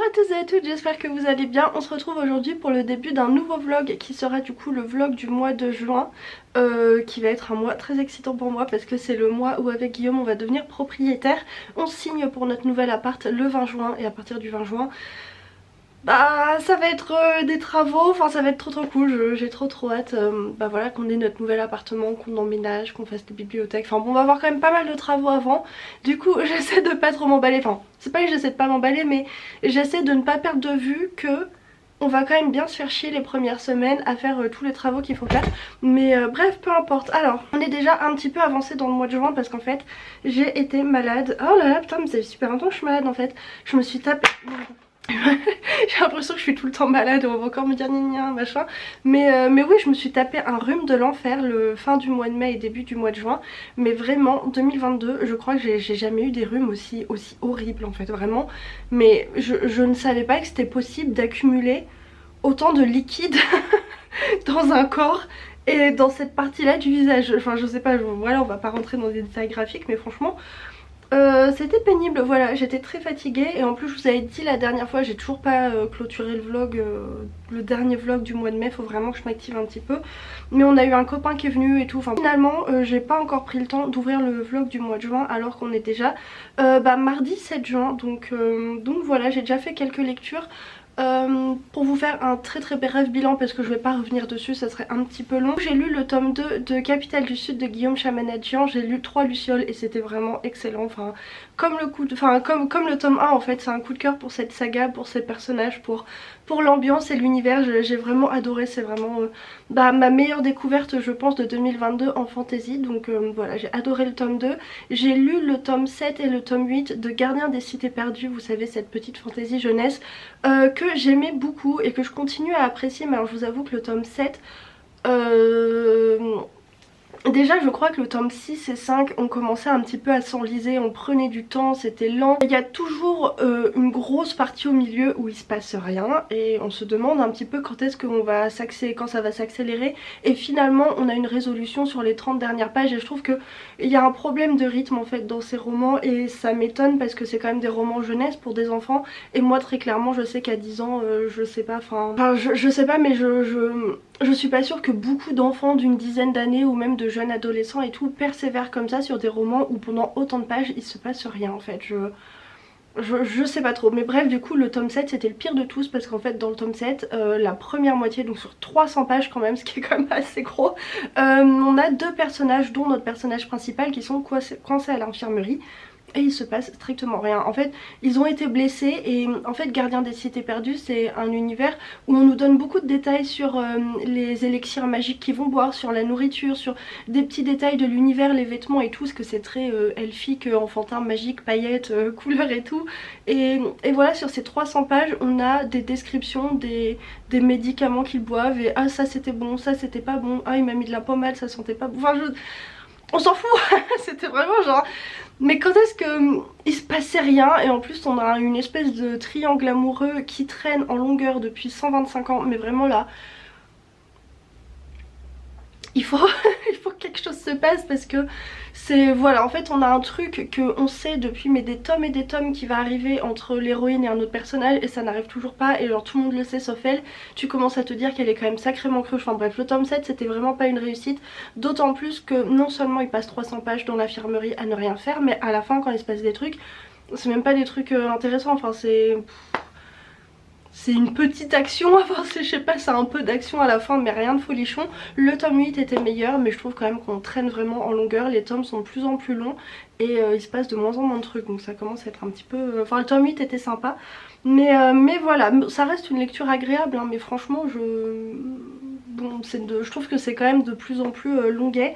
à tous et à toutes, j'espère que vous allez bien. On se retrouve aujourd'hui pour le début d'un nouveau vlog qui sera du coup le vlog du mois de juin, qui va être un mois très excitant pour moi parce que c'est le mois où avec Guillaume on va devenir propriétaire. On signe pour notre nouvel appart le 20 juin et à partir du 20 juin bah ça va être des travaux, enfin ça va être trop cool, j'ai trop hâte bah voilà, qu'on ait notre nouvel appartement, qu'on emménage, qu'on fasse des bibliothèques, enfin bon on va avoir quand même pas mal de travaux avant. Du coup j'essaie de pas trop m'emballer, enfin c'est pas que j'essaie de pas m'emballer mais j'essaie de ne pas perdre de vue que on va quand même bien se faire chier les premières semaines à faire tous les travaux qu'il faut faire. Mais bref, peu importe. Alors, on est déjà un petit peu avancé dans le mois de juin parce qu'en fait, j'ai été malade. Oh là là, putain, mais ça fait super longtemps que je suis malade en fait. Je me suis tapée... J'ai l'impression que je suis tout le temps malade et on va encore me dire gna machin. Mais oui, je me suis tapé un rhume de l'enfer le fin du mois de mai et début du mois de juin. Mais vraiment, 2022, je crois que j'ai jamais eu des rhumes aussi horribles en fait, vraiment. Mais je ne savais pas que c'était possible d'accumuler autant de liquide dans un corps et dans cette partie là du visage. Enfin je sais pas, voilà, on va pas rentrer dans des détails graphiques mais franchement... c'était pénible, voilà, j'étais très fatiguée et en plus je vous avais dit la dernière fois, j'ai toujours pas clôturé le vlog, le dernier vlog du mois de mai, faut vraiment que je m'active un petit peu. Mais on a eu un copain qui est venu et tout, enfin finalement j'ai pas encore pris le temps d'ouvrir le vlog du mois de juin alors qu'on est déjà mardi 7 juin, donc voilà, j'ai déjà fait quelques lectures. Pour vous faire un très bref bilan parce que je vais pas revenir dessus, ça serait un petit peu long. J'ai lu le tome 2 de Capitale du Sud de Guillaume Chamanadjian, j'ai lu 3 lucioles et c'était vraiment excellent. Enfin comme le tome 1 en fait, c'est un coup de cœur pour cette saga, pour ces personnages, pour l'ambiance et l'univers. J'ai vraiment adoré, c'est vraiment ma meilleure découverte je pense de 2022 en fantasy. Donc voilà, j'ai adoré le tome 2. J'ai lu le tome 7 et le tome 8 de Gardien des Cités Perdues, vous savez cette petite fantasy jeunesse que j'aimais beaucoup et que je continue à apprécier. Mais alors je vous avoue que le tome 7... déjà je crois que le tome 6 et 5 on commençait un petit peu à s'enliser, on prenait du temps, c'était lent. Il y a toujours une grosse partie au milieu où il se passe rien et on se demande un petit peu quand est-ce qu'on va quand ça va s'accélérer. Et finalement on a une résolution sur les 30 dernières pages et je trouve qu'il y a un problème de rythme en fait dans ces romans et ça m'étonne parce que c'est quand même des romans jeunesse pour des enfants. Et moi très clairement je sais qu'à 10 ans je sais pas, je sais pas mais je suis pas sûre que beaucoup d'enfants d'une dizaine d'années ou même de jeunes adolescents et tout persévèrent comme ça sur des romans où pendant autant de pages il se passe rien en fait. Je sais pas trop, mais bref du coup le tome 7 c'était le pire de tous parce qu'en fait dans le tome 7 la première moitié, donc sur 300 pages quand même, ce qui est quand même assez gros, on a deux personnages dont notre personnage principal qui sont coincés à l'infirmerie. Et il se passe strictement rien. En fait ils ont été blessés et en fait Gardien des Cités Perdues c'est un univers où on nous donne beaucoup de détails sur les élixirs magiques qu'ils vont boire, sur la nourriture, sur des petits détails de l'univers, les vêtements et tout, parce que c'est très elfique, enfantin, magique, paillettes, couleurs et tout. Et voilà, sur ces 300 pages on a des descriptions des médicaments qu'ils boivent et ah ça c'était bon, ça c'était pas bon, ah il m'a mis de la pommade, ça sentait pas bon, enfin on s'en fout. C'était vraiment genre... Mais quand est-ce que il se passait rien? Et en plus on a une espèce de triangle amoureux qui traîne en longueur depuis 125 ans. Mais vraiment là... il faut que quelque chose se passe parce que c'est... Voilà, en fait on a un truc qu'on sait depuis mais des tomes qui va arriver entre l'héroïne et un autre personnage et ça n'arrive toujours pas et genre tout le monde le sait sauf elle. Tu commences à te dire qu'elle est quand même sacrément cruche. Enfin bref, le tome 7 c'était vraiment pas une réussite, d'autant plus que non seulement il passe 300 pages dans l'infirmerie à ne rien faire, mais à la fin quand il se passe des trucs, c'est même pas des trucs intéressants, enfin c'est une petite action, enfin je sais pas, c'est un peu d'action à la fin mais rien de folichon. Le tome 8 était meilleur mais je trouve quand même qu'on traîne vraiment en longueur, les tomes sont de plus en plus longs et il se passe de moins en moins de trucs donc ça commence à être un petit peu... Enfin le tome 8 était sympa mais voilà, ça reste une lecture agréable hein, mais franchement bon, je trouve que c'est quand même de plus en plus longuet.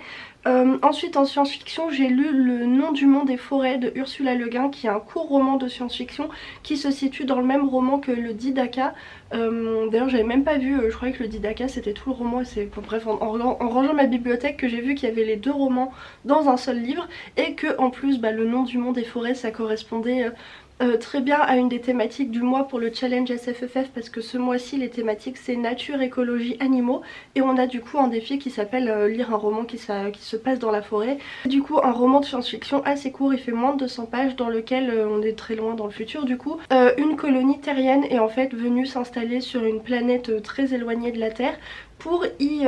Ensuite en science-fiction j'ai lu Le Nom du Monde des Forêts de Ursula Le Guin qui est un court roman de science-fiction qui se situe dans le même roman que le Didaka. D'ailleurs j'avais même pas vu, je croyais que le Didaka c'était tout le roman et c'est bref en rangeant ma bibliothèque que j'ai vu qu'il y avait les deux romans dans un seul livre et que en plus Le Nom du Monde des Forêts ça correspondait très bien à une des thématiques du mois pour le challenge SFFF, parce que ce mois-ci les thématiques c'est nature, écologie, animaux, et on a du coup un défi qui s'appelle lire un roman qui se passe dans la forêt. Du coup un roman de science-fiction assez court, il fait moins de 200 pages, dans lequel on est très loin dans le futur du coup. Une colonie terrienne est en fait venue s'installer sur une planète très éloignée de la Terre pour y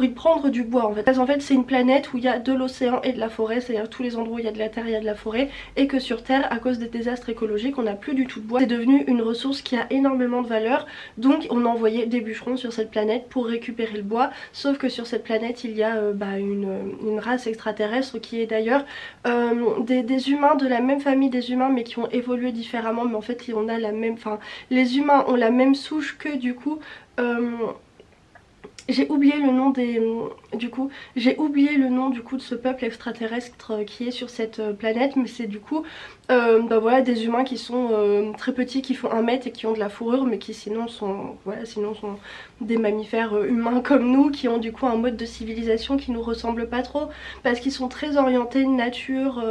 prendre du bois en fait. Parce qu'en fait c'est une planète où il y a de l'océan et de la forêt, c'est-à-dire tous les endroits où il y a de la terre, il y a de la forêt, et que sur Terre, à cause des désastres écologiques, on n'a plus du tout de bois. C'est devenu une ressource qui a énormément de valeur, donc on a envoyé des bûcherons sur cette planète pour récupérer le bois, sauf que sur cette planète il y a une race extraterrestre qui est d'ailleurs des humains de la même famille des humains mais qui ont évolué différemment, mais en fait on a la même, enfin les humains ont la même souche que du coup j'ai oublié le nom de ce peuple extraterrestre qui est sur cette planète, mais c'est du coup voilà, des humains qui sont très petits, qui font 1 mètre et qui ont de la fourrure, mais qui sinon sont des mammifères humains comme nous, qui ont du coup un mode de civilisation qui nous ressemble pas trop, parce qu'ils sont très orientés nature,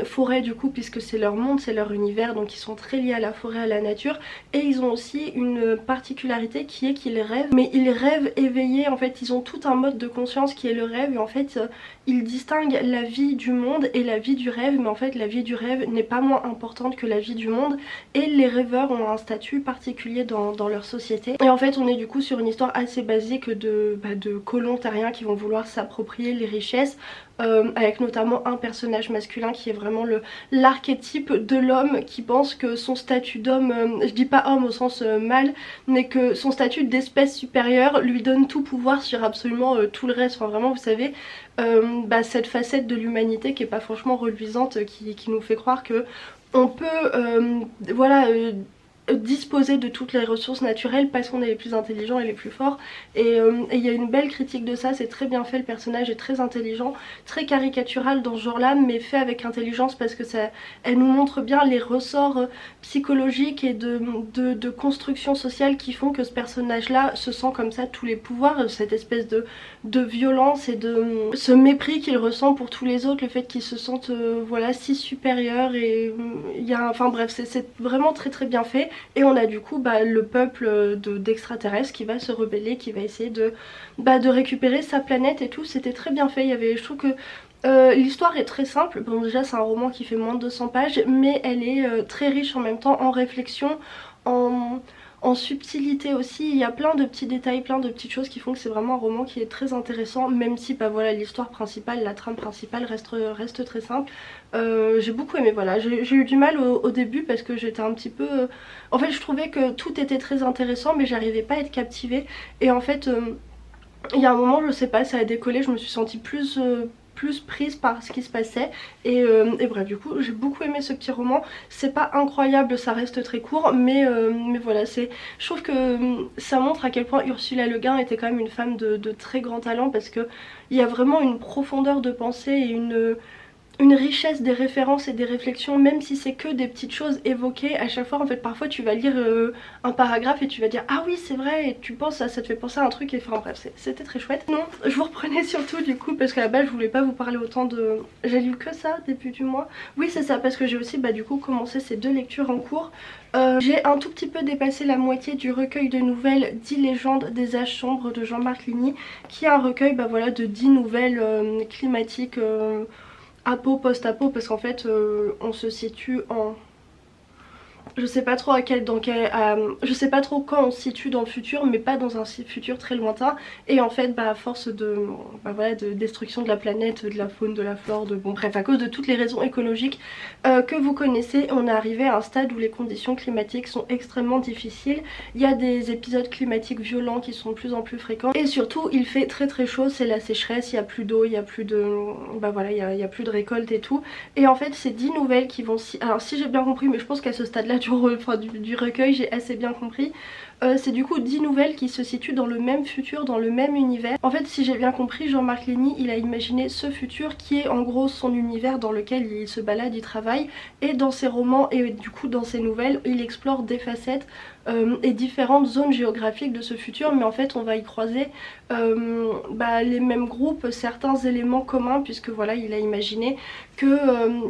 forêt du coup, puisque c'est leur monde, c'est leur univers, donc ils sont très liés à la forêt, à la nature. Et ils ont aussi une particularité qui est qu'ils rêvent, mais ils rêvent éveillés, en fait ils ont tout un mode de conscience qui est le rêve, et en fait ils distinguent la vie du monde et la vie du rêve, mais en fait la vie du rêve n'est pas moins importante que la vie du monde, et les rêveurs ont un statut particulier dans leur société. Et en fait on est du coup sur une histoire assez basique de colons terriens qui vont vouloir s'approprier les richesses, avec notamment un personnage masculin qui est vraiment l'archétype de l'homme qui pense que son statut d'homme, je dis pas homme au sens mâle, mais que son statut d'espèce supérieure lui donne tout pouvoir sur absolument tout le reste. Enfin vraiment vous savez, cette facette de l'humanité qui est pas franchement reluisante, qui nous fait croire que on peut disposer de toutes les ressources naturelles parce qu'on est les plus intelligents et les plus forts, et il y a une belle critique de ça, c'est très bien fait, le personnage est très intelligent, très caricatural dans ce genre là, mais fait avec intelligence, parce que elle nous montre bien les ressorts psychologiques et de construction sociale qui font que ce personnage là se sent comme ça, tous les pouvoirs, cette espèce de violence et de ce mépris qu'il ressent pour tous les autres, le fait qu'il se sente voilà si supérieur, et il y a, enfin bref, c'est vraiment très très bien fait. Et on a du coup le peuple d'extraterrestres qui va se rebeller, qui va essayer de récupérer sa planète et tout. C'était très bien fait, je trouve que l'histoire est très simple. Bon déjà c'est un roman qui fait moins de 200 pages, mais elle est très riche en même temps en réflexion, en subtilité aussi. Il y a plein de petits détails, plein de petites choses qui font que c'est vraiment un roman qui est très intéressant, même si voilà, l'histoire principale, la trame principale reste très simple. J'ai beaucoup aimé, voilà, j'ai eu du mal au début parce que j'étais un petit peu... En fait je trouvais que tout était très intéressant mais j'arrivais pas à être captivée, et en fait il y a un moment, je sais pas, ça a décollé, je me suis sentie plus prise par ce qui se passait, et bref du coup j'ai beaucoup aimé ce petit roman. C'est pas incroyable, ça reste très court, mais voilà, je trouve que ça montre à quel point Ursula Le Guin était quand même une femme de très grand talent, parce que il y a vraiment une profondeur de pensée et une richesse des références et des réflexions, même si c'est que des petites choses évoquées à chaque fois. En fait parfois tu vas lire un paragraphe et tu vas dire ah oui c'est vrai, et tu penses ça te fait penser à un truc, et enfin bref c'était très chouette. Non, je vous reprenais surtout du coup parce qu'à la base je voulais pas vous parler autant de... J'ai lu que ça début du mois. Oui c'est ça, parce que j'ai aussi du coup commencé ces 2 lectures en cours. J'ai un tout petit peu dépassé la moitié du recueil de nouvelles 10 légendes des âges sombres de Jean-Marc Ligny, qui est un recueil voilà, de 10 nouvelles climatiques, apo, post-apo, parce qu'en fait on se situe en... Je sais pas trop je sais pas trop quand on se situe dans le futur, mais pas dans un futur très lointain. Et en fait à force de destruction de la planète, de la faune, de la flore, bon bref, à cause de toutes les raisons écologiques que vous connaissez, on est arrivé à un stade où les conditions climatiques sont extrêmement difficiles. Il y a des épisodes climatiques violents qui sont de plus en plus fréquents, et surtout il fait très très chaud, c'est la sécheresse, il n'y a plus d'eau, il n'y a plus de... il y a plus de récolte et tout. Et en fait c'est 10 nouvelles qui vont... Alors si j'ai bien compris, mais je pense qu'à ce stade là du du recueil, j'ai assez bien compris. C'est du coup 10 nouvelles qui se situent dans le même futur, dans le même univers. En fait, si j'ai bien compris, Jean-Marc Lény, il a imaginé ce futur qui est en gros son univers dans lequel il se balade, il travaille. Et dans ses romans et du coup dans ses nouvelles, il explore des facettes et différentes zones géographiques de ce futur. Mais en fait, on va y croiser les mêmes groupes, certains éléments communs, puisque voilà, il a imaginé que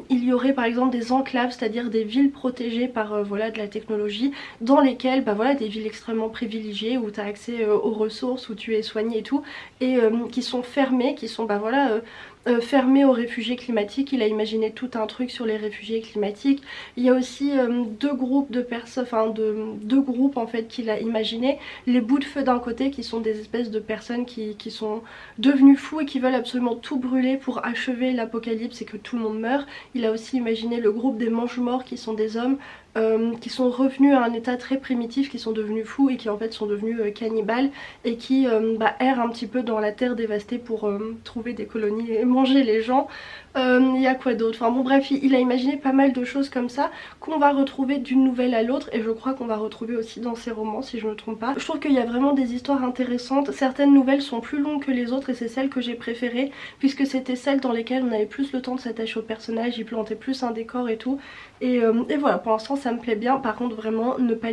il y aurait par exemple des enclaves, c'est-à-dire des villes protégées par voilà, de la technologie, dans lesquelles voilà, des villes extrêmement privilégiées où tu as accès aux ressources, où tu es soigné et tout, et qui sont fermées, qui sont fermées aux réfugiés climatiques. Il a imaginé tout un truc sur les réfugiés climatiques. Il y a aussi deux groupes de personnes, deux groupes en fait qu'il a imaginé. Les bouts de feu d'un côté qui sont des espèces de personnes qui sont devenues fous et qui veulent absolument tout brûler pour achever l'apocalypse et que tout le monde meure. Il a aussi imaginé le groupe des mange-morts qui sont des hommes qui sont revenus à un état très primitif, qui sont devenus fous et qui en fait sont devenus cannibales et qui errent un petit peu dans la terre dévastée pour trouver des colonies et manger les gens. Il y a quoi d'autre? Enfin bon bref, il a imaginé pas mal de choses comme ça qu'on va retrouver d'une nouvelle à l'autre, et je crois qu'on va retrouver aussi dans ses romans si je me trompe pas. Je trouve qu'il y a vraiment des histoires intéressantes. Certaines nouvelles sont plus longues que les autres et c'est celles que j'ai préférées, puisque c'était celles dans lesquelles on avait plus le temps de s'attacher au personnage, il plantait plus un décor et tout. Et voilà, pour l'instant ça me plaît bien. Par contre vraiment ne pas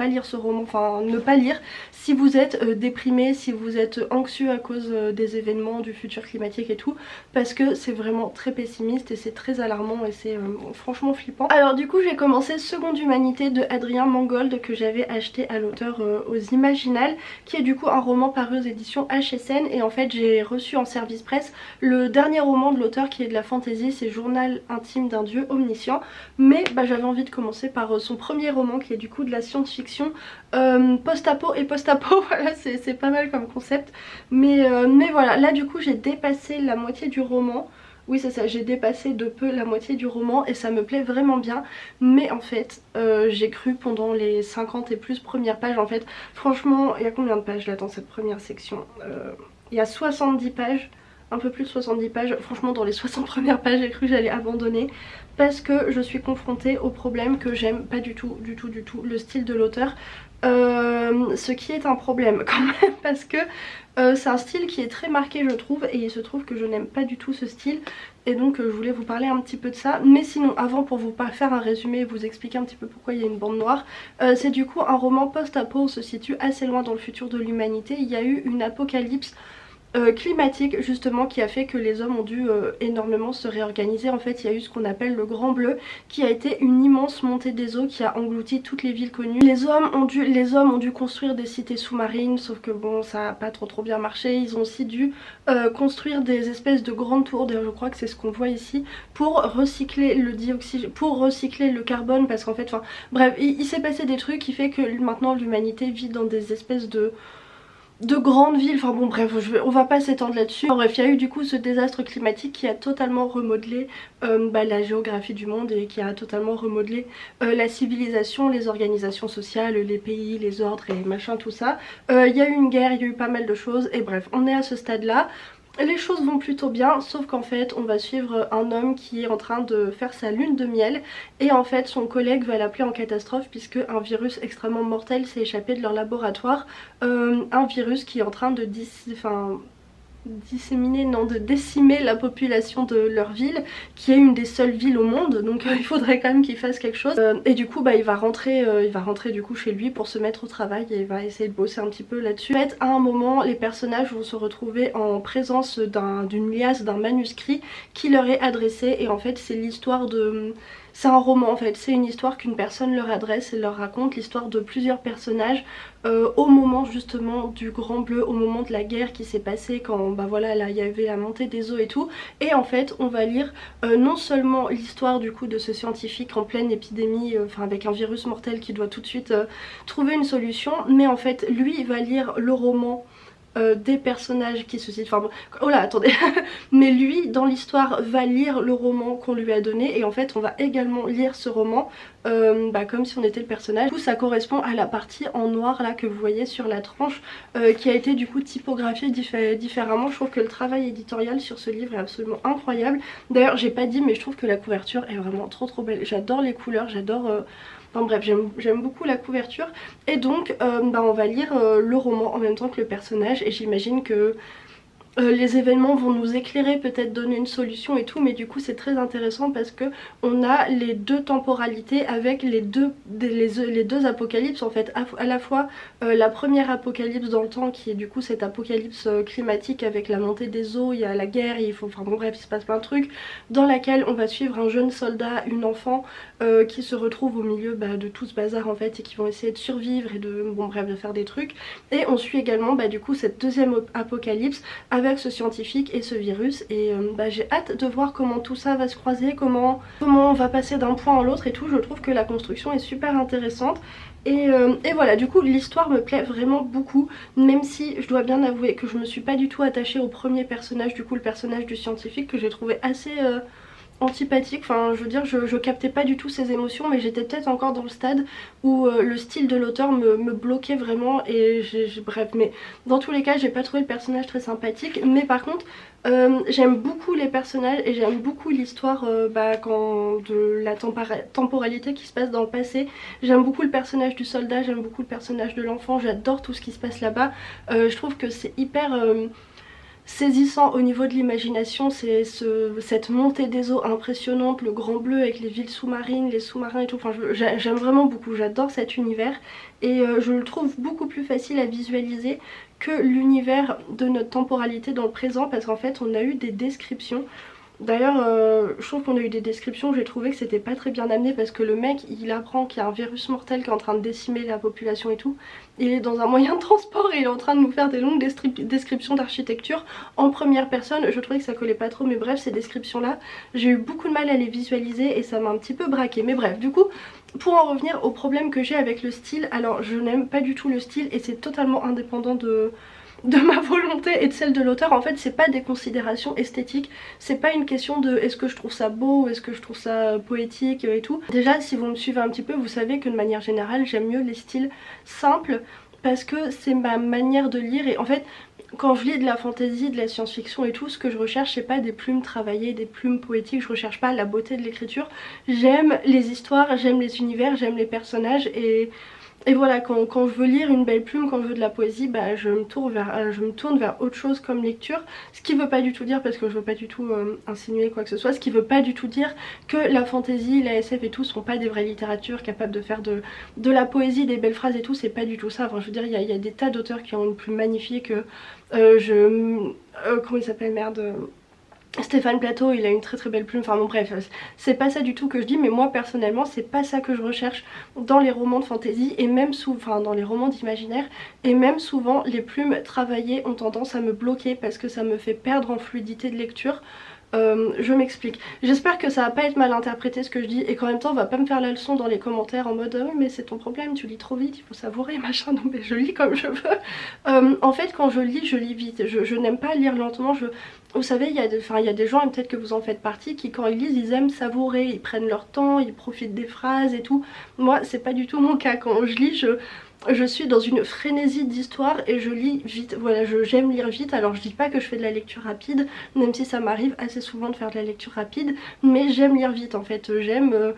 lire ce roman, enfin ne pas lire si vous êtes déprimé, si vous êtes anxieux à cause des événements du futur climatique et tout, parce que c'est vraiment très pessimiste et c'est très alarmant et c'est franchement flippant. Alors du coup j'ai commencé Seconde Humanité de Adrien Mangold, que j'avais acheté à l'auteur aux Imaginales, qui est du coup un roman paru aux éditions HSN, et en fait j'ai reçu en service presse le dernier roman de l'auteur qui est de la fantasy, c'est Journal intime d'un dieu omniscient. Mais j'avais envie de commencer par son premier roman qui est du coup de la science-fiction post-apo, et post-apo voilà, c'est pas mal comme concept. Mais voilà, là du coup j'ai dépassé la moitié du roman. Oui c'est ça, j'ai dépassé de peu la moitié du roman et ça me plaît vraiment bien. Mais en fait j'ai cru pendant les 50 et plus premières pages, en fait franchement il y a combien de pages là dans cette première section? Il y a 70 pages, un peu plus de 70 pages. Franchement dans les 60 premières pages j'ai cru que j'allais abandonner, parce que je suis confrontée au problème que j'aime pas du tout le style de l'auteur. Ce qui est un problème quand même, parce que c'est un style qui est très marqué je trouve, et il se trouve que je n'aime pas du tout ce style, et donc je voulais vous parler un petit peu de ça. Mais sinon avant, pour vous faire un résumé et vous expliquer un petit peu pourquoi il y a une bande noire, c'est du coup un roman post-apo, on se situe assez loin dans le futur de l'humanité. Il y a eu une apocalypse climatique justement qui a fait que les hommes ont dû énormément se réorganiser. En fait il y a eu ce qu'on appelle le Grand Bleu, qui a été une immense montée des eaux qui a englouti toutes les villes connues. Les hommes ont dû construire des cités sous-marines, sauf que bon ça a pas trop bien marché. Ils ont aussi dû construire des espèces de grandes tours, d'ailleurs je crois que c'est ce qu'on voit ici, pour recycler le dioxyde, pour recycler le carbone, parce qu'en fait enfin bref il s'est passé des trucs qui fait que maintenant l'humanité vit dans des espèces de grandes villes, enfin bon bref on va pas s'étendre là-dessus. Bref il y a eu du coup ce désastre climatique qui a totalement remodelé la géographie du monde, et qui a totalement remodelé la civilisation, les organisations sociales, les pays, les ordres et machin tout ça. Il y a eu une guerre, il y a eu pas mal de choses, et bref on est à ce stade là. Les choses vont plutôt bien, sauf qu'en fait on va suivre un homme qui est en train de faire sa lune de miel, et en fait son collègue va l'appeler en catastrophe puisque un virus extrêmement mortel s'est échappé de leur laboratoire. Un virus qui est en train de décimer la population de leur ville, qui est une des seules villes au monde, donc il faudrait quand même qu'il fasse quelque chose. Et du coup il va rentrer du coup chez lui pour se mettre au travail, et il va essayer de bosser un petit peu là-dessus. En fait à un moment les personnages vont se retrouver en présence d'une liasse, d'un manuscrit qui leur est adressé, et en fait c'est l'histoire de... C'est un roman en fait, c'est une histoire qu'une personne leur adresse et leur raconte l'histoire de plusieurs personnages au moment justement du Grand Bleu, au moment de la guerre qui s'est passée quand voilà là il y avait la montée des eaux et tout. Et en fait on va lire non seulement l'histoire du coup de ce scientifique en pleine épidémie, avec un virus mortel qui doit tout de suite trouver une solution, mais en fait lui il va lire le roman des personnages qui se citent, oh là attendez mais lui dans l'histoire va lire le roman qu'on lui a donné, et en fait on va également lire ce roman comme si on était le personnage. Du coup ça correspond à la partie en noir là que vous voyez sur la tranche, qui a été du coup typographiée différemment. Je trouve que le travail éditorial sur ce livre est absolument incroyable. D'ailleurs j'ai pas dit, mais je trouve que la couverture est vraiment trop belle. J'adore les couleurs, j'adore Enfin bref, j'aime beaucoup la couverture. Et donc on va lire le roman en même temps que le personnage, et j'imagine que les événements vont nous éclairer, peut-être donner une solution et tout, mais du coup c'est très intéressant parce que on a les deux temporalités avec les deux apocalypses en fait, à la fois la première apocalypse dans le temps qui est du coup cette apocalypse climatique avec la montée des eaux, il y a la guerre, il faut, enfin bon bref, il se passe plein de trucs, dans laquelle on va suivre un jeune soldat, une enfant qui se retrouve au milieu de tout ce bazar en fait, et qui vont essayer de survivre et de, bon bref, de faire des trucs. Et on suit également du coup cette deuxième apocalypse avec ce scientifique et ce virus, et j'ai hâte de voir comment tout ça va se croiser, comment on va passer d'un point à l'autre et tout. Je trouve que la construction est super intéressante. Et voilà, du coup l'histoire me plaît vraiment beaucoup, même si je dois bien avouer que je me suis pas du tout attachée au premier personnage, du coup le personnage du scientifique, que j'ai trouvé assez antipathique. Enfin je veux dire, je captais pas du tout ses émotions, mais j'étais peut-être encore dans le stade où le style de l'auteur me bloquait vraiment, et bref, mais dans tous les cas j'ai pas trouvé le personnage très sympathique. Mais par contre j'aime beaucoup les personnages et j'aime beaucoup l'histoire de la temporalité qui se passe dans le passé. J'aime beaucoup le personnage du soldat, j'aime beaucoup le personnage de l'enfant, j'adore tout ce qui se passe là-bas. Je trouve que c'est hyper saisissant au niveau de l'imagination, c'est cette montée des eaux impressionnante, le grand bleu avec les villes sous-marines, les sous-marins et tout. Enfin j'aime vraiment beaucoup, j'adore cet univers, et je le trouve beaucoup plus facile à visualiser que l'univers de notre temporalité dans le présent, parce qu'en fait on a eu des descriptions. D'ailleurs je trouve qu'on a eu des descriptions où j'ai trouvé que c'était pas très bien amené, parce que le mec il apprend qu'il y a un virus mortel qui est en train de décimer la population et tout. Il est dans un moyen de transport et il est en train de nous faire des longues descriptions d'architecture en première personne. Je trouvais que ça collait pas trop, mais bref, ces descriptions là j'ai eu beaucoup de mal à les visualiser et ça m'a un petit peu braqué. Mais bref, du coup pour en revenir au problème que j'ai avec le style, alors je n'aime pas du tout le style et c'est totalement indépendant de ma volonté et de celle de l'auteur. En fait c'est pas des considérations esthétiques, c'est pas une question de est-ce que je trouve ça beau ou est-ce que je trouve ça poétique et tout. Déjà si vous me suivez un petit peu, vous savez que de manière générale j'aime mieux les styles simples, parce que c'est ma manière de lire. Et en fait quand je lis de la fantasy, de la science-fiction et tout, ce que je recherche c'est pas des plumes travaillées, des plumes poétiques, je recherche pas la beauté de l'écriture. J'aime les histoires, j'aime les univers, j'aime les personnages, et voilà, quand je veux lire une belle plume, quand je veux de la poésie, je me tourne vers autre chose comme lecture. Ce qui veut pas du tout dire, parce que je veux pas du tout insinuer quoi que ce soit, ce qui veut pas du tout dire que la fantasy, la SF et tout sont pas des vraies littératures capables de faire de la poésie, des belles phrases et tout, c'est pas du tout ça. Enfin je veux dire, il y a des tas d'auteurs qui ont une plume magnifique. Comment il s'appelle, merde, Stéphane Plateau, il a une très très belle plume. Enfin bon bref, c'est pas ça du tout que je dis, mais moi personnellement c'est pas ça que je recherche dans les romans de fantasy, et même souvent dans les romans d'imaginaire, et même souvent les plumes travaillées ont tendance à me bloquer parce que ça me fait perdre en fluidité de lecture. Je m'explique. J'espère que ça va pas être mal interprété ce que je dis, et qu'en même temps on va pas me faire la leçon dans les commentaires en mode oui mais c'est ton problème, tu lis trop vite, il faut savourer machin. Non mais je lis comme je veux. En fait quand je lis vite. Je n'aime pas lire lentement. Vous savez, il y a des gens, et peut-être que vous en faites partie, qui quand ils lisent ils aiment savourer, ils prennent leur temps, ils profitent des phrases et tout. Moi c'est pas du tout mon cas. Quand je lis je suis dans une frénésie d'histoire et je lis vite. Voilà, j'aime lire vite. Alors je dis pas que je fais de la lecture rapide, même si ça m'arrive assez souvent de faire de la lecture rapide, mais j'aime lire vite en fait. J'aime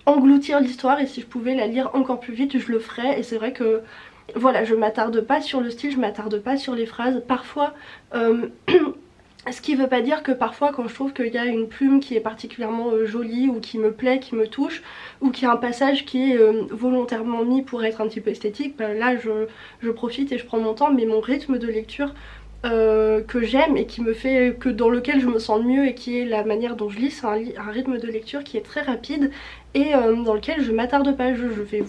engloutir l'histoire, et si je pouvais la lire encore plus vite je le ferais. Et c'est vrai que voilà, je m'attarde pas sur le style, je m'attarde pas sur les phrases. Parfois ce qui veut pas dire que parfois quand je trouve qu'il y a une plume qui est particulièrement jolie, ou qui me plaît, qui me touche, ou qu'il y a un passage qui est volontairement mis pour être un petit peu esthétique, là je profite et je prends mon temps. Mais mon rythme de lecture que j'aime et qui me fait, dans lequel je me sens mieux et qui est la manière dont je lis, c'est un rythme de lecture qui est très rapide et dans lequel je m'attarde pas, je fais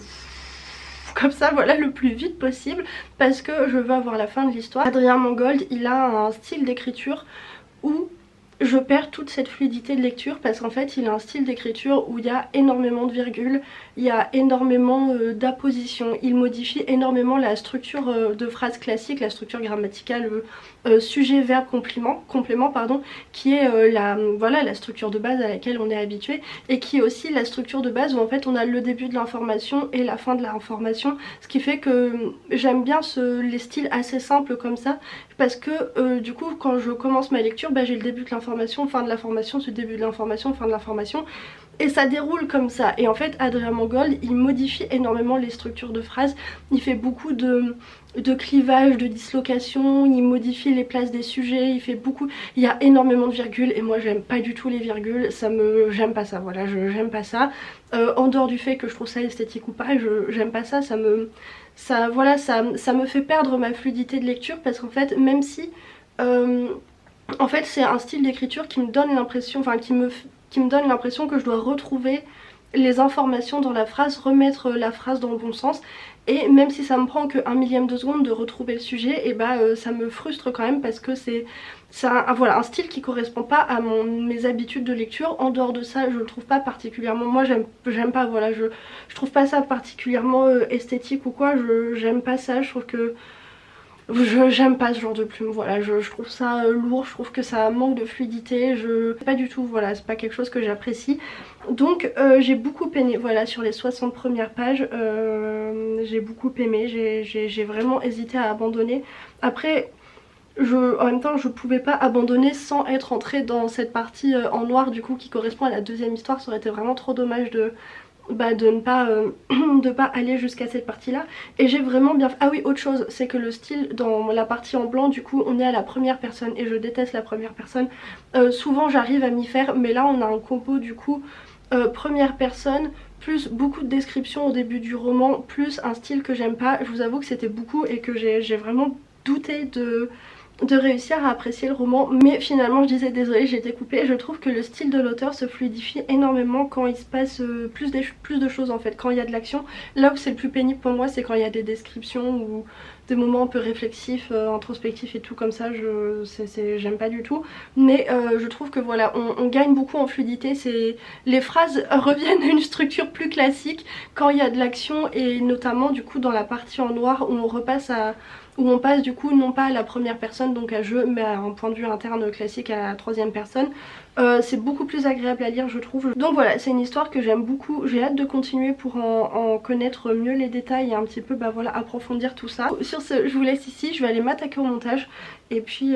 comme ça, voilà, le plus vite possible, parce que je veux avoir la fin de l'histoire. Adrien Mangold, il a un style d'écriture où je perds toute cette fluidité de lecture, parce qu'en fait il a un style d'écriture où il y a énormément de virgules, il y a énormément d'appositions, il modifie énormément la structure de phrases classiques, la structure grammaticale sujet, verbe, complément pardon, qui est la structure de base à laquelle on est habitué, et qui est aussi la structure de base où en fait on a le début de l'information et la fin de l'information, ce qui fait que j'aime bien les styles assez simples comme ça, parce que du coup quand je commence ma lecture, j'ai le début de l'information, fin de l'information, ce début de l'information, fin de l'information, et ça déroule comme ça. Et en fait Adrien Mangold il modifie énormément les structures de phrases, il fait beaucoup de clivage, de dislocation, il modifie les places des sujets, il fait beaucoup, il y a énormément de virgules et moi j'aime pas du tout les virgules, j'aime pas ça, voilà, j'aime pas ça. En dehors du fait que je trouve ça esthétique ou pas, j'aime pas ça, voilà, ça me fait perdre ma fluidité de lecture parce qu'en fait même si en fait c'est un style d'écriture qui me donne l'impression, enfin qui me donne l'impression que je dois retrouver les informations dans la phrase, remettre la phrase dans le bon sens, et même si ça me prend que 1/1000 de seconde de retrouver le sujet, et bah ça me frustre quand même parce que c'est voilà, un style qui correspond pas à mes habitudes de lecture. En dehors de ça je le trouve pas particulièrement, moi j'aime pas, voilà, je trouve pas ça particulièrement esthétique ou quoi, j'aime pas ça, je trouve que j'aime pas ce genre de plume, voilà, je trouve ça lourd, je trouve que ça manque de fluidité, pas du tout, voilà, c'est pas quelque chose que j'apprécie. Donc j'ai beaucoup peiné, voilà, sur les 60 premières pages, j'ai beaucoup aimé, j'ai vraiment hésité à abandonner. Après en même temps je pouvais pas abandonner sans être entrée dans cette partie en noir du coup qui correspond à la deuxième histoire, ça aurait été vraiment trop dommage de ne pas, de pas aller jusqu'à cette partie là. Et j'ai vraiment bien fait. Ah oui, autre chose, c'est que le style dans la partie en blanc du coup on est à la première personne et je déteste la première personne. Souvent j'arrive à m'y faire mais là on a un compo du coup première personne plus beaucoup de descriptions au début du roman, plus un style que j'aime pas. Je vous avoue que c'était beaucoup et que j'ai vraiment douté de réussir à apprécier le roman, mais finalement je disais désolée, j'ai été coupée. Je trouve que le style de l'auteur se fluidifie énormément quand il se passe plus de choses en fait, quand il y a de l'action. Là où c'est le plus pénible pour moi c'est quand il y a des descriptions ou des moments un peu réflexifs, introspectifs et tout comme ça, j'aime pas du tout. Mais je trouve que voilà, on gagne beaucoup en fluidité, les phrases reviennent à une structure plus classique quand il y a de l'action, et notamment du coup dans la partie en noir où on passe du coup non pas à la première personne donc à je, mais à un point de vue interne classique à la troisième personne. C'est beaucoup plus agréable à lire je trouve. Donc voilà, c'est une histoire que j'aime beaucoup, j'ai hâte de continuer pour en connaître mieux les détails et un petit peu bah voilà, approfondir tout ça. Sur ce, je vous laisse ici, je vais aller m'attaquer au montage et puis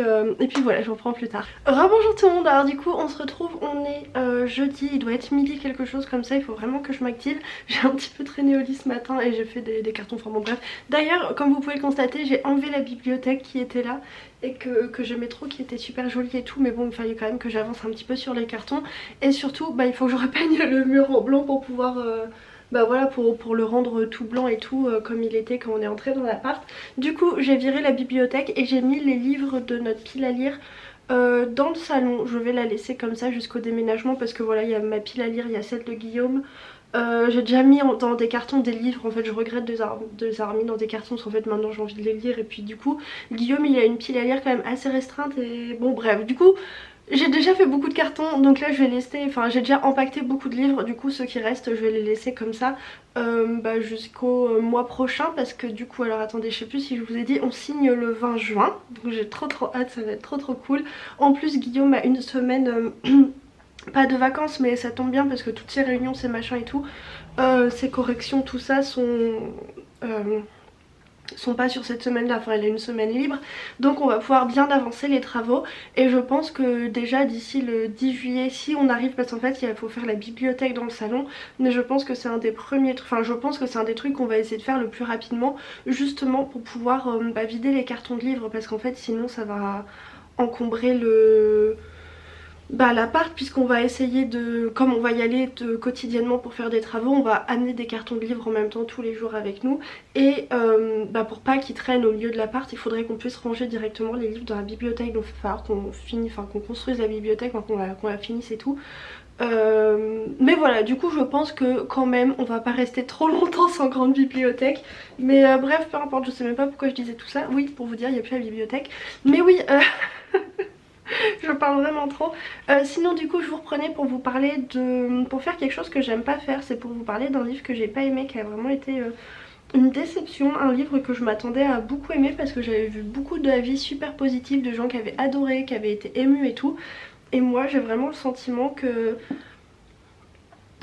voilà, je reprends plus tard. Rebonjour tout le monde, alors du coup on se retrouve, on est jeudi, il doit être midi quelque chose comme ça, il faut vraiment que je m'active. J'ai un petit peu traîné au lit ce matin et j'ai fait des cartons, enfin bon bref. D'ailleurs comme vous pouvez le constater, j'ai enlevé la bibliothèque qui était là et que j'aimais trop, qui était super jolie et tout, mais bon il fallait quand même que j'avance un petit peu sur les cartons, et surtout bah il faut que je repeigne le mur en blanc pour pouvoir bah voilà, pour le rendre tout blanc et tout comme il était quand on est entré dans l'appart. Du coup j'ai viré la bibliothèque et j'ai mis les livres de notre pile à lire dans le salon. Je vais la laisser comme ça jusqu'au déménagement parce que voilà, il y a ma pile à lire, il y a celle de Guillaume. J'ai déjà mis dans des cartons des livres, en fait je regrette de les avoir mis dans des cartons parce qu'en fait maintenant j'ai envie de les lire, et puis du coup Guillaume il a une pile à lire quand même assez restreinte et bon bref, du coup j'ai déjà fait beaucoup de cartons donc là je vais laisser, enfin j'ai déjà empaqueté beaucoup de livres, du coup ceux qui restent je vais les laisser comme ça bah, jusqu'au mois prochain parce que du coup, alors attendez, je sais plus si je vous ai dit, on signe le 20 juin donc j'ai trop hâte, ça va être trop cool. En plus Guillaume a une semaine pas de vacances mais ça tombe bien parce que toutes ces réunions, ces machins et tout, ces corrections, tout ça sont pas sur cette semaine là, enfin elle a une semaine libre, donc on va pouvoir bien avancer les travaux. Et je pense que déjà d'ici le 10 juillet, si on arrive, parce qu'en fait il faut faire la bibliothèque dans le salon, mais je pense que c'est un des premiers trucs, enfin je pense que c'est un des trucs qu'on va essayer de faire le plus rapidement, justement pour pouvoir bah, vider les cartons de livres, parce qu'en fait sinon ça va encombrer l'appart, puisqu'on va essayer de, comme on va y aller quotidiennement pour faire des travaux, on va amener des cartons de livres en même temps tous les jours avec nous, et pour pas qu'ils traînent au milieu de l'appart, il faudrait qu'on puisse ranger directement les livres dans la bibliothèque, donc il va falloir qu'on construise la bibliothèque, qu'on la finisse et tout. Mais voilà, du coup je pense que quand même on va pas rester trop longtemps sans grande bibliothèque, mais bref, peu importe, je sais même pas pourquoi je disais tout ça. Oui, pour vous dire, il n'y a plus la bibliothèque, mais oui je parle vraiment trop. Sinon du coup je vous reprenais pour vous parler pour faire quelque chose que j'aime pas faire, c'est pour vous parler d'un livre que j'ai pas aimé, qui a vraiment été une déception, un livre que je m'attendais à beaucoup aimer parce que j'avais vu beaucoup d'avis super positifs de gens qui avaient adoré, qui avaient été émus et tout, et moi j'ai vraiment le sentiment que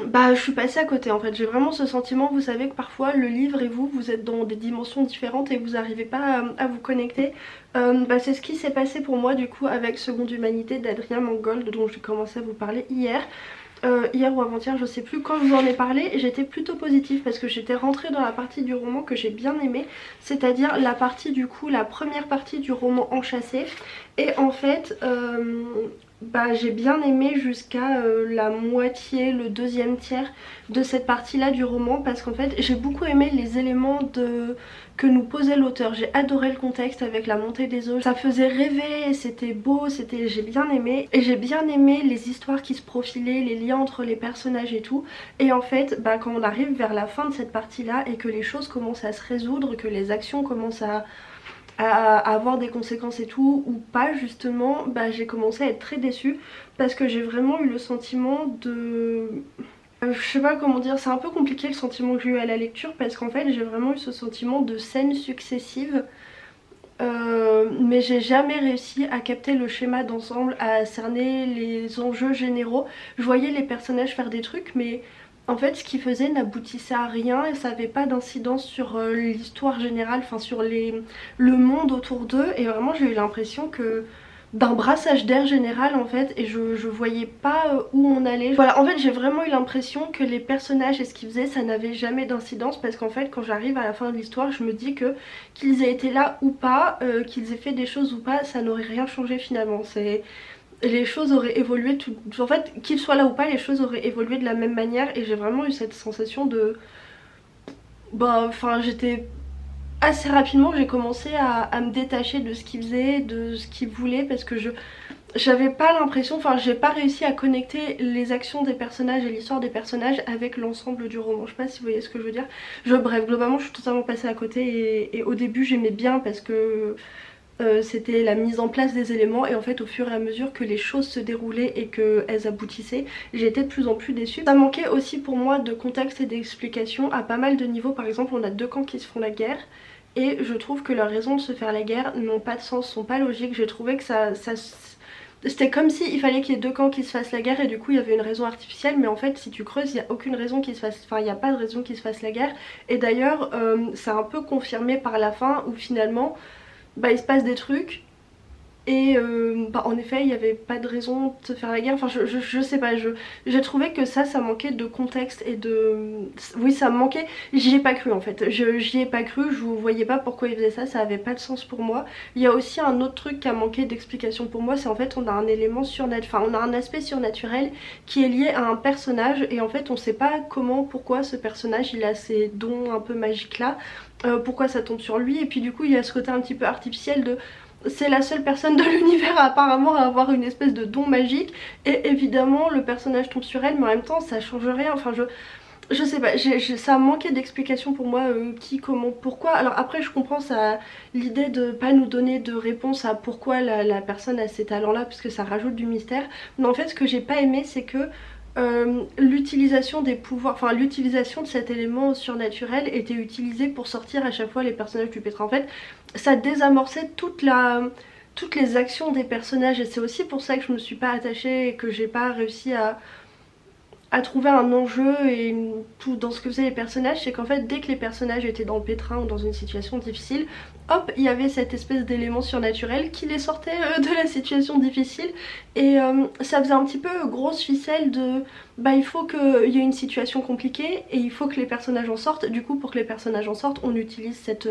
je suis passée à côté en fait. J'ai vraiment ce sentiment, vous savez que parfois le livre et vous êtes dans des dimensions différentes et vous n'arrivez pas à vous connecter. C'est ce qui s'est passé pour moi du coup avec Seconde Humanité d'Adrien Mangold, dont j'ai commencé à vous parler hier. hier ou avant-hier, je sais plus, quand je vous en ai parlé, j'étais plutôt positive parce que j'étais rentrée dans la partie du roman que j'ai bien aimée, c'est-à-dire la partie du coup, la première partie du roman Enchâssé. Et en fait, bah, j'ai bien aimé jusqu'à la moitié, le deuxième tiers de cette partie-là du roman parce qu'en fait, j'ai beaucoup aimé les éléments que nous posait l'auteur. J'ai adoré le contexte avec la montée des eaux, ça faisait rêver, c'était beau, j'ai bien aimé. Et j'ai bien aimé les histoires qui se profilaient, les liens entre les personnages et tout. Et en fait, bah, quand on arrive vers la fin de cette partie-là et que les choses commencent à se résoudre, que les actions commencent à avoir des conséquences et tout, ou pas justement, bah, j'ai commencé à être très déçue parce que j'ai vraiment eu le sentiment de... Je sais pas comment dire, c'est un peu compliqué le sentiment que j'ai eu à la lecture parce qu'en fait j'ai vraiment eu ce sentiment de scènes successives, mais j'ai jamais réussi à capter le schéma d'ensemble, à cerner les enjeux généraux. Je voyais les personnages faire des trucs mais en fait ce qu'ils faisaient n'aboutissait à rien et ça avait pas d'incidence sur l'histoire générale, enfin sur le monde autour d'eux. Et vraiment j'ai eu l'impression que d'un brassage d'air général en fait, et je voyais pas où on allait. Voilà, en fait j'ai vraiment eu l'impression que les personnages et ce qu'ils faisaient ça n'avait jamais d'incidence parce qu'en fait quand j'arrive à la fin de l'histoire je me dis que qu'ils aient été là ou pas, qu'ils aient fait des choses ou pas, ça n'aurait rien changé finalement. Les choses auraient évolué tout... En fait qu'ils soient là ou pas, les choses auraient évolué de la même manière. Et j'ai vraiment eu cette sensation de... Bah enfin j'étais... Assez rapidement j'ai commencé à me détacher de ce qu'il faisait, de ce qu'il voulait, parce que j'avais pas l'impression, enfin j'ai pas réussi à connecter les actions des personnages et l'histoire des personnages avec l'ensemble du roman. Je sais pas si vous voyez ce que je veux dire. Bref, globalement je suis totalement passée à côté et au début j'aimais bien parce que c'était la mise en place des éléments, et en fait au fur et à mesure que les choses se déroulaient et qu'elles aboutissaient, j'étais de plus en plus déçue. Ça manquait aussi pour moi de contexte et d'explication à pas mal de niveaux. Par exemple on a deux camps qui se font la guerre et je trouve que leurs raisons de se faire la guerre n'ont pas de sens, sont pas logiques. J'ai trouvé que c'était comme s'il fallait qu'il y ait deux camps qui se fassent la guerre et du coup il y avait une raison artificielle, mais en fait si tu creuses il n'y a aucune raison qu'il se fasse, enfin il n'y a pas de raison qu'ils se fassent la guerre. Et d'ailleurs c'est un peu confirmé par la fin où finalement bah il se passe des trucs et bah en effet il n'y avait pas de raison de se faire la guerre. Enfin je sais pas, j'ai trouvé que ça manquait de contexte et de... Oui ça me manquait, j'y ai pas cru en fait, j'y ai pas cru, je voyais pas pourquoi il faisait ça avait pas de sens pour moi. Il y a aussi un autre truc qui a manqué d'explication pour moi, c'est en fait on a un élément surnaturel, enfin on a un aspect surnaturel qui est lié à un personnage et en fait on sait pas comment, pourquoi ce personnage il a ces dons un peu magiques là, pourquoi ça tombe sur lui. Et puis du coup il y a ce côté un petit peu artificiel de... C'est la seule personne de l'univers apparemment à avoir une espèce de don magique et évidemment le personnage tombe sur elle, mais en même temps ça change rien. Enfin je sais pas, ça manquait d'explication pour moi, qui, comment, pourquoi. Alors après je comprends ça, l'idée de pas nous donner de réponse à pourquoi la personne a ces talents là, parce que ça rajoute du mystère. Mais en fait ce que j'ai pas aimé c'est que l'utilisation des pouvoirs, enfin l'utilisation de cet élément surnaturel était utilisée pour sortir à chaque fois les personnages du pétrin. En fait ça désamorçait toutes les actions des personnages et c'est aussi pour ça que je me suis pas attachée et que j'ai pas réussi à trouver un enjeu et tout dans ce que faisaient les personnages. C'est qu'en fait dès que les personnages étaient dans le pétrin ou dans une situation difficile, hop il y avait cette espèce d'élément surnaturel qui les sortait de la situation difficile. Et ça faisait un petit peu grosse ficelle de bah il faut qu'il y ait une situation compliquée et il faut que les personnages en sortent. Du coup pour que les personnages en sortent on utilise cette...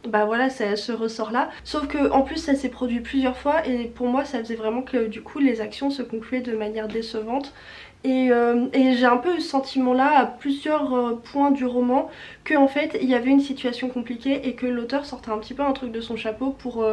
bah voilà ce ressort là, sauf que en plus ça s'est produit plusieurs fois et pour moi ça faisait vraiment que du coup les actions se concluaient de manière décevante. Et j'ai un peu eu ce sentiment là à plusieurs points du roman que en fait il y avait une situation compliquée et que l'auteur sortait un petit peu un truc de son chapeau pour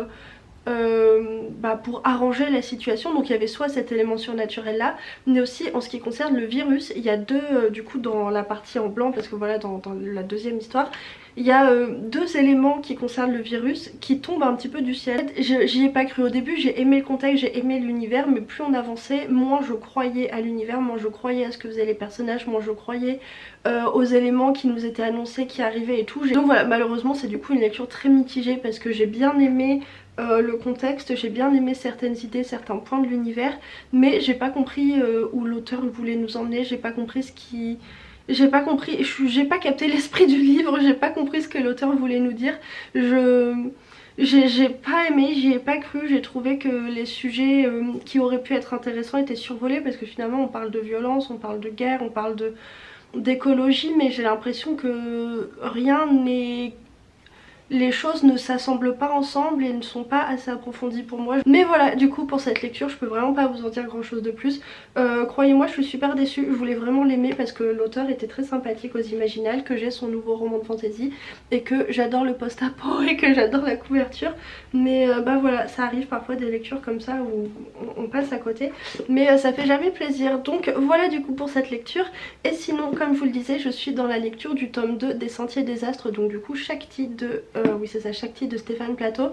arranger la situation. Donc il y avait soit cet élément surnaturel là, mais aussi en ce qui concerne le virus, il y a deux du coup dans la partie en blanc, parce que voilà dans la deuxième histoire il y a deux éléments qui concernent le virus qui tombent un petit peu du ciel. J'y ai pas cru au début, j'ai aimé le contexte, j'ai aimé l'univers, mais plus on avançait, moins je croyais à l'univers, moins je croyais à ce que faisaient les personnages, moins je croyais aux éléments qui nous étaient annoncés, qui arrivaient et tout. Donc voilà, malheureusement c'est du coup une lecture très mitigée parce que j'ai bien aimé le contexte, j'ai bien aimé certaines idées, certains points de l'univers, mais j'ai pas compris où l'auteur voulait nous emmener, j'ai pas compris ce qui... J'ai pas compris, j'ai pas capté l'esprit du livre, j'ai pas compris ce que l'auteur voulait nous dire. j'ai pas aimé, j'y ai pas cru, j'ai trouvé que les sujets qui auraient pu être intéressants étaient survolés parce que finalement on parle de violence, on parle de guerre, on parle d'écologie, mais j'ai l'impression que rien n'est... Les choses ne s'assemblent pas ensemble et ne sont pas assez approfondies pour moi. Mais voilà, du coup pour cette lecture je peux vraiment pas vous en dire grand chose de plus. Croyez-moi, je suis super déçue, je voulais vraiment l'aimer parce que l'auteur était très sympathique aux Imaginales, que j'ai son nouveau roman de fantasy et que j'adore le post-apo et que j'adore la couverture. Mais bah voilà, ça arrive parfois des lectures comme ça où on passe à côté, mais ça fait jamais plaisir. Donc voilà du coup pour cette lecture. Et sinon, comme je vous le disais, je suis dans la lecture du tome 2 des Sentiers des Astres, donc du coup Shakti de... oui c'est ça, Shakti de Stéphane Plateau.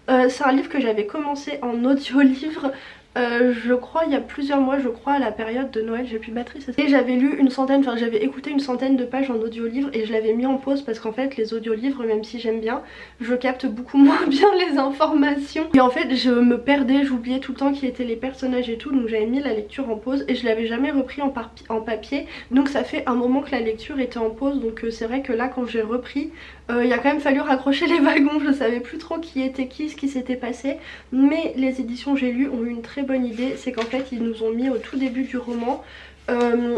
C'est un livre que j'avais commencé en audio-livre je crois il y a plusieurs mois, je crois à la période de Noël, j'ai plus de batterie, c'est ça. Et j'avais lu une centaine, enfin j'avais écouté une centaine de pages en audio-livre et je l'avais mis en pause parce qu'en fait les audio-livres, même si j'aime bien, je capte beaucoup moins bien les informations. Et en fait je me perdais, j'oubliais tout le temps qui étaient les personnages et tout, donc j'avais mis la lecture en pause et je l'avais jamais repris en papier. Donc ça fait un moment que la lecture était en pause, donc c'est vrai que là quand j'ai repris, il a quand même fallu raccrocher les wagons, je savais plus trop qui était qui, ce qui s'était passé. Mais les éditions J'ai lu ont eu une très bonne idée, c'est qu'en fait ils nous ont mis au tout début du roman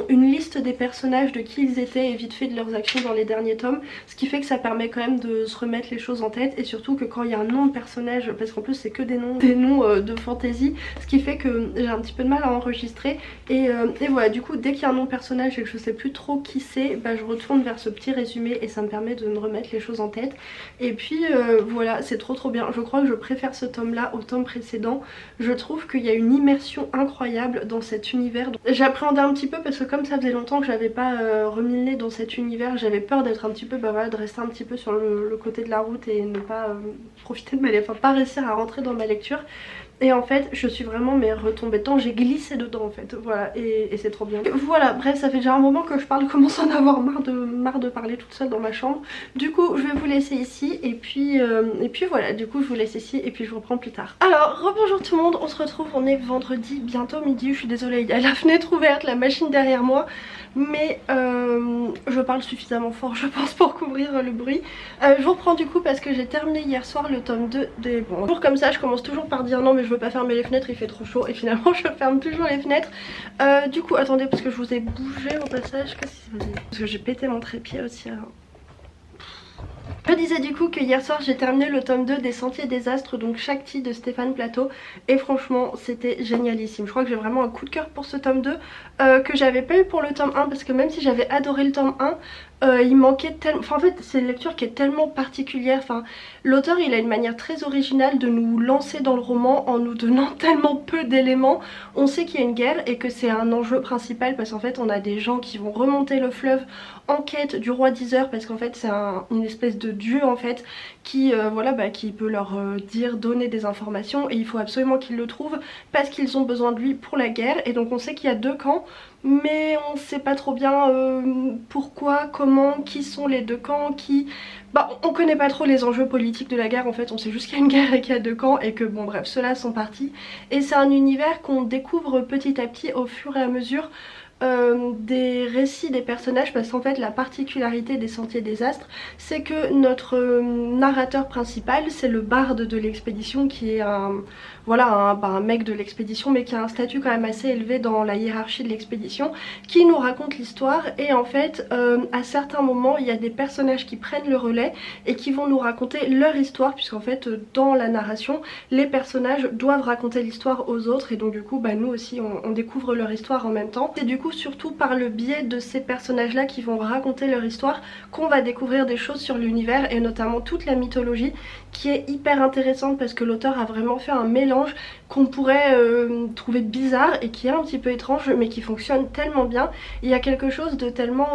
une liste des personnages, de qui ils étaient et vite fait de leurs actions dans les derniers tomes, ce qui fait que ça permet quand même de se remettre les choses en tête et surtout que quand il y a un nom de personnage, parce qu'en plus c'est que des noms de fantasy, ce qui fait que j'ai un petit peu de mal à enregistrer et voilà, du coup dès qu'il y a un nom de personnage et que je sais plus trop qui c'est, bah, je retourne vers ce petit résumé et ça me permet de me remettre les choses en tête. Et puis voilà, c'est trop bien, je crois que je préfère ce tome là au tome précédent. Je trouve qu'il y a une immersion incroyable dans cet univers. J'appréhendais un petit peu parce que comme ça faisait longtemps que j'avais pas remis le nez dans cet univers, j'avais peur d'être un petit peu, bah voilà, de rester un petit peu sur le côté de la route et ne pas profiter de ma lecture, enfin pas réussir à rentrer dans ma lecture. Et en fait je suis vraiment mais retombée dedans, j'ai glissé dedans en fait, voilà, et c'est trop bien. Voilà, bref, ça fait déjà un moment que je parle, je commence à en avoir marre de parler toute seule dans ma chambre. Du coup je vais vous laisser ici et puis voilà, du coup je vous laisse ici et puis je reprends plus tard. Alors rebonjour tout le monde, on se retrouve, on est vendredi, bientôt midi, je suis désolée, il y a la fenêtre ouverte, la machine derrière moi, mais je parle suffisamment fort je pense pour couvrir le bruit. Je vous reprends du coup parce que j'ai terminé hier soir le tome 2 des... Bon, toujours comme ça, je commence toujours par dire non mais je veux pas fermer les fenêtres, il fait trop chaud et finalement je ferme toujours les fenêtres. Du coup attendez parce que je vous ai bougé au passage, qu'est-ce qui s'est passé? Parce que j'ai pété mon trépied aussi alors. Je disais du coup que hier soir j'ai terminé le tome 2 des Sentiers des Astres, donc Shakti de Stéphane Plateau, et franchement c'était génialissime. Je crois que j'ai vraiment un coup de cœur pour ce tome 2 que j'avais pas eu pour le tome 1 parce que même si j'avais adoré le tome 1, il manquait tellement... Enfin en fait c'est une lecture qui est tellement particulière, enfin l'auteur il a une manière très originale de nous lancer dans le roman en nous donnant tellement peu d'éléments. On sait qu'il y a une guerre et que c'est un enjeu principal parce qu'en fait on a des gens qui vont remonter le fleuve en quête du roi d'Isère parce qu'en fait c'est une espèce de dieu en fait qui voilà, bah, qui peut leur donner des informations et il faut absolument qu'ils le trouvent parce qu'ils ont besoin de lui pour la guerre. Et donc on sait qu'il y a deux camps mais on sait pas trop bien pourquoi, comment, qui sont les deux camps, qui... Bah on connaît pas trop les enjeux politiques de la guerre en fait, on sait juste qu'il y a une guerre et qu'il y a deux camps et que bon bref ceux-là sont partis. Et c'est un univers qu'on découvre petit à petit au fur et à mesure des récits des personnages parce qu'en fait la particularité des Sentiers des Astres c'est que notre narrateur principal c'est le barde de l'expédition qui est voilà, un mec de l'expédition mais qui a un statut quand même assez élevé dans la hiérarchie de l'expédition, qui nous raconte l'histoire. Et en fait à certains moments il y a des personnages qui prennent le relais et qui vont nous raconter leur histoire puisqu'en fait dans la narration les personnages doivent raconter l'histoire aux autres et donc du coup bah, nous aussi on découvre leur histoire en même temps. C'est du coup surtout par le biais de ces personnages là qui vont raconter leur histoire qu'on va découvrir des choses sur l'univers et notamment toute la mythologie qui est hyper intéressante parce que l'auteur a vraiment fait un mélange qu'on pourrait trouver bizarre et qui est un petit peu étrange mais qui fonctionne tellement bien. Il y a quelque chose de tellement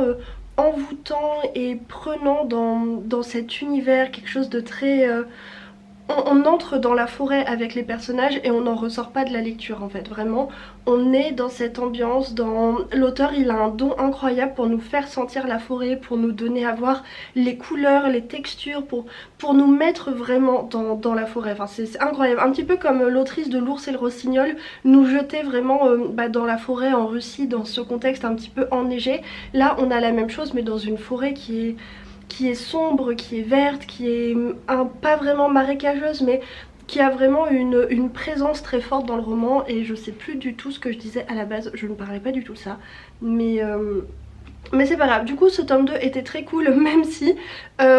envoûtant et prenant dans cet univers, quelque chose de très... On entre dans la forêt avec les personnages et on n'en ressort pas de la lecture en fait, vraiment on est dans cette ambiance, l'auteur il a un don incroyable pour nous faire sentir la forêt, pour nous donner à voir les couleurs, les textures, pour nous mettre vraiment dans la forêt, enfin c'est incroyable, un petit peu comme l'autrice de L'Ours et le Rossignol nous jetait vraiment dans la forêt en Russie, dans ce contexte un petit peu enneigé. Là on a la même chose mais dans une forêt qui est qui est sombre, qui est verte, qui est pas vraiment marécageuse mais qui a vraiment une présence très forte dans le roman. Et je sais plus du tout ce que je disais à la base, je ne parlais pas du tout de ça, mais c'est pas grave. Du coup ce tome 2 était très cool, même si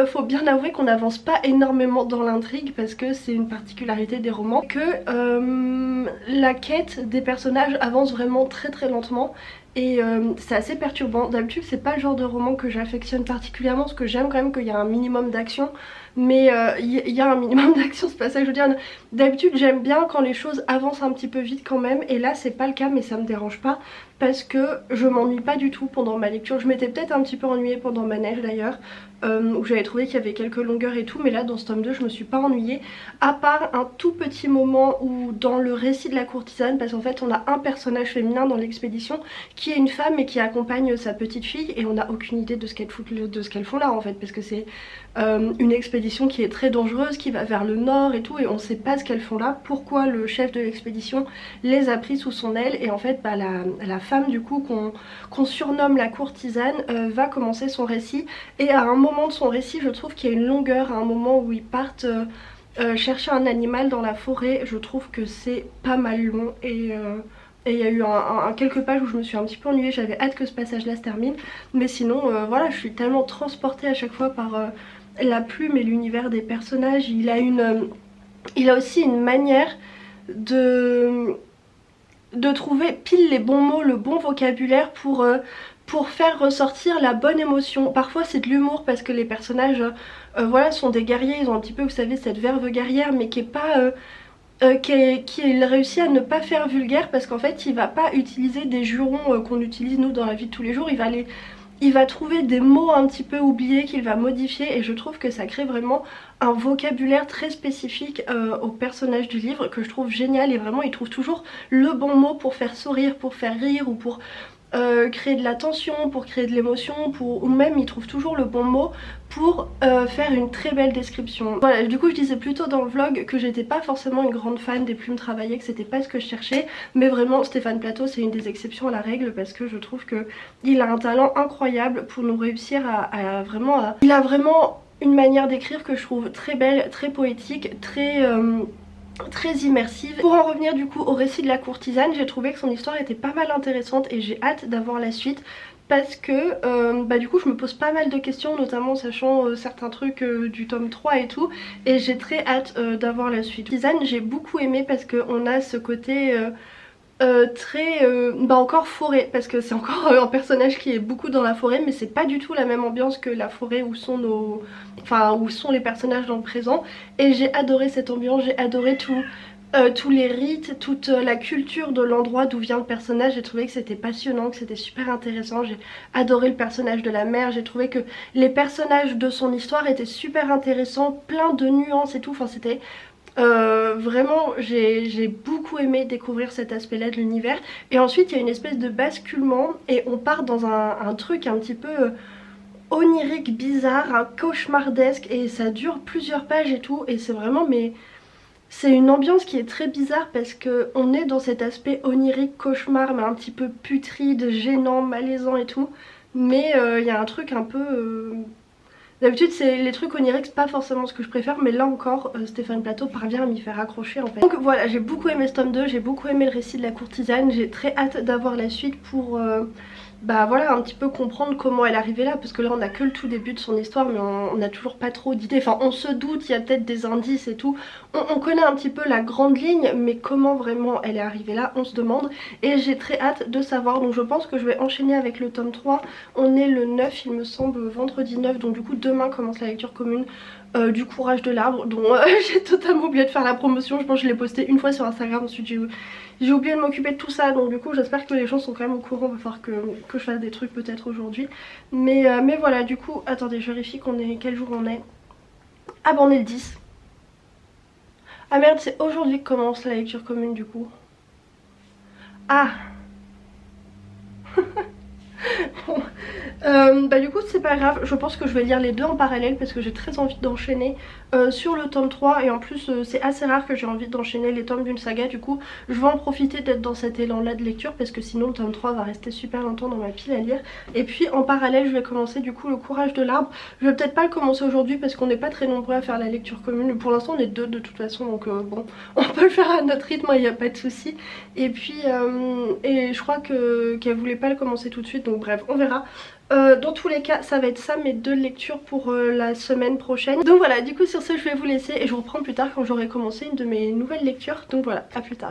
faut bien avouer qu'on n'avance pas énormément dans l'intrigue, parce que c'est une particularité des romans que la quête des personnages avance vraiment très très lentement. Et c'est assez perturbant. D'habitude c'est pas le genre de roman que j'affectionne particulièrement, parce que j'aime quand même qu'il y a un minimum d'action. Mais il y a un minimum d'action, c'est pas ça que je veux dire. D'habitude j'aime bien quand les choses avancent un petit peu vite quand même. Et là c'est pas le cas, mais ça me dérange pas, parce que je m'ennuie pas du tout pendant ma lecture. Je m'étais peut-être un petit peu ennuyée pendant ma neige d'ailleurs, où j'avais trouvé qu'il y avait quelques longueurs et tout. Mais là dans ce tome 2 je me suis pas ennuyée, à part un tout petit moment où dans le récit de la courtisane, parce qu'en fait on a un personnage féminin dans l'expédition qui est une femme et qui accompagne sa petite fille, et on n'a aucune idée de ce qu'elles font là en fait, parce que c'est une expédition qui est très dangereuse, qui va vers le nord et tout, et on sait pas ce qu'elles font là, pourquoi le chef de l'expédition les a pris sous son aile. Et en fait bah, la femme du coup qu'on surnomme la courtisane va commencer son récit, et à un moment de son récit je trouve qu'il y a une longueur, à un moment où ils partent chercher un animal dans la forêt. Je trouve que c'est pas mal long, et il y a eu quelques pages où je me suis un petit peu ennuyée, j'avais hâte que ce passage là se termine. Mais sinon voilà, je suis tellement transportée à chaque fois par la plume et l'univers des personnages. Il a aussi une manière de trouver pile les bons mots, le bon vocabulaire pour faire ressortir la bonne émotion. Parfois c'est de l'humour parce que les personnages voilà, sont des guerriers, ils ont un petit peu, vous savez, cette verve guerrière, mais qui est pas... qu'il réussit à ne pas faire vulgaire, parce qu'en fait il va pas utiliser des jurons qu'on utilise nous dans la vie de tous les jours. Il va trouver des mots un petit peu oubliés qu'il va modifier, et je trouve que ça crée vraiment un vocabulaire très spécifique aux personnages du livre, que je trouve génial. Et vraiment il trouve toujours le bon mot pour faire sourire, pour faire rire, ou pour créer de la tension, pour créer de l'émotion, ou même il trouve toujours le bon mot pour faire une très belle description. Voilà, du coup je disais plutôt dans le vlog que j'étais pas forcément une grande fan des plumes travaillées, que c'était pas ce que je cherchais, mais vraiment Stéphane Plateau c'est une des exceptions à la règle, parce que je trouve que il a un talent incroyable pour nous réussir Il a vraiment une manière d'écrire que je trouve très belle, très poétique, très immersive. Pour en revenir du coup au récit de la courtisane, j'ai trouvé que son histoire était pas mal intéressante, et j'ai hâte d'avoir la suite, parce que bah du coup je me pose pas mal de questions, notamment sachant certains trucs du tome 3 et tout, et j'ai très hâte d'avoir la suite. Courtisane j'ai beaucoup aimé parce qu'on a ce côté bah encore forêt, parce que c'est encore un personnage qui est beaucoup dans la forêt, mais c'est pas du tout la même ambiance que la forêt où sont où sont les personnages dans le présent. Et j'ai adoré cette ambiance, j'ai adoré tous les rites, toute la culture de l'endroit d'où vient le personnage. J'ai trouvé que c'était passionnant, que c'était super intéressant. J'ai adoré le personnage de la mère, j'ai trouvé que les personnages de son histoire étaient super intéressants, plein de nuances et tout, enfin c'était... vraiment j'ai beaucoup aimé découvrir cet aspect là de l'univers. Et ensuite il y a une espèce de basculement, et on part dans un truc un petit peu onirique, bizarre, un cauchemardesque, et ça dure plusieurs pages et tout, et c'est vraiment, mais c'est une ambiance qui est très bizarre, parce que on est dans cet aspect onirique, cauchemar, mais un petit peu putride, gênant, malaisant et tout. Mais il y a un truc un peu... D'habitude c'est les trucs oniriques, c'est pas forcément ce que je préfère, mais là encore Stéphane Plateau parvient à m'y faire accrocher en fait. Donc voilà, j'ai beaucoup aimé ce tome 2, j'ai beaucoup aimé le récit de la courtisane, j'ai très hâte d'avoir la suite pour bah voilà, un petit peu comprendre comment elle est arrivée là, parce que là on a que le tout début de son histoire, mais on a toujours pas trop d'idées. Enfin on se doute, il y a peut-être des indices et tout, on connaît un petit peu la grande ligne, mais comment vraiment elle est arrivée là, on se demande. Et j'ai très hâte de savoir, donc je pense que je vais enchaîner avec le tome 3. On est le 9 il me semble, vendredi 9, donc du coup demain commence la lecture commune du Courage de l'arbre, dont j'ai totalement oublié de faire la promotion. Je pense que je l'ai posté une fois sur Instagram, ensuite j'ai oublié de m'occuper de tout ça, donc du coup j'espère que les gens sont quand même au courant. Il va falloir que je fasse des trucs peut-être aujourd'hui, mais voilà, du coup attendez, je vérifie quel jour on est. Ah bah on est le 10. Ah merde, c'est aujourd'hui que commence la lecture commune du coup. Ah bon, Bah du coup c'est pas grave, je pense que je vais lire les deux en parallèle parce que j'ai très envie d'enchaîner sur le tome 3 et en plus c'est assez rare que j'ai envie d'enchaîner les tomes d'une saga. Du coup je vais en profiter d'être dans cet élan là de lecture parce que sinon le tome 3 va rester super longtemps dans ma pile à lire. Et puis en parallèle je vais commencer du coup le Courage de l'arbre. Je vais peut-être pas le commencer aujourd'hui parce qu'on n'est pas très nombreux à faire la lecture commune. Pour l'instant on est deux de toute façon donc bon on peut le faire à notre rythme, il n'y a pas de souci. Et puis et je crois qu'elle voulait pas le commencer tout de suite donc bref on verra. Dans tous les cas ça va être ça mes deux lectures pour la semaine prochaine. Donc voilà, du coup sur ce je vais vous laisser et je vous reprends plus tard quand j'aurai commencé une de mes nouvelles lectures. Donc voilà, à plus tard.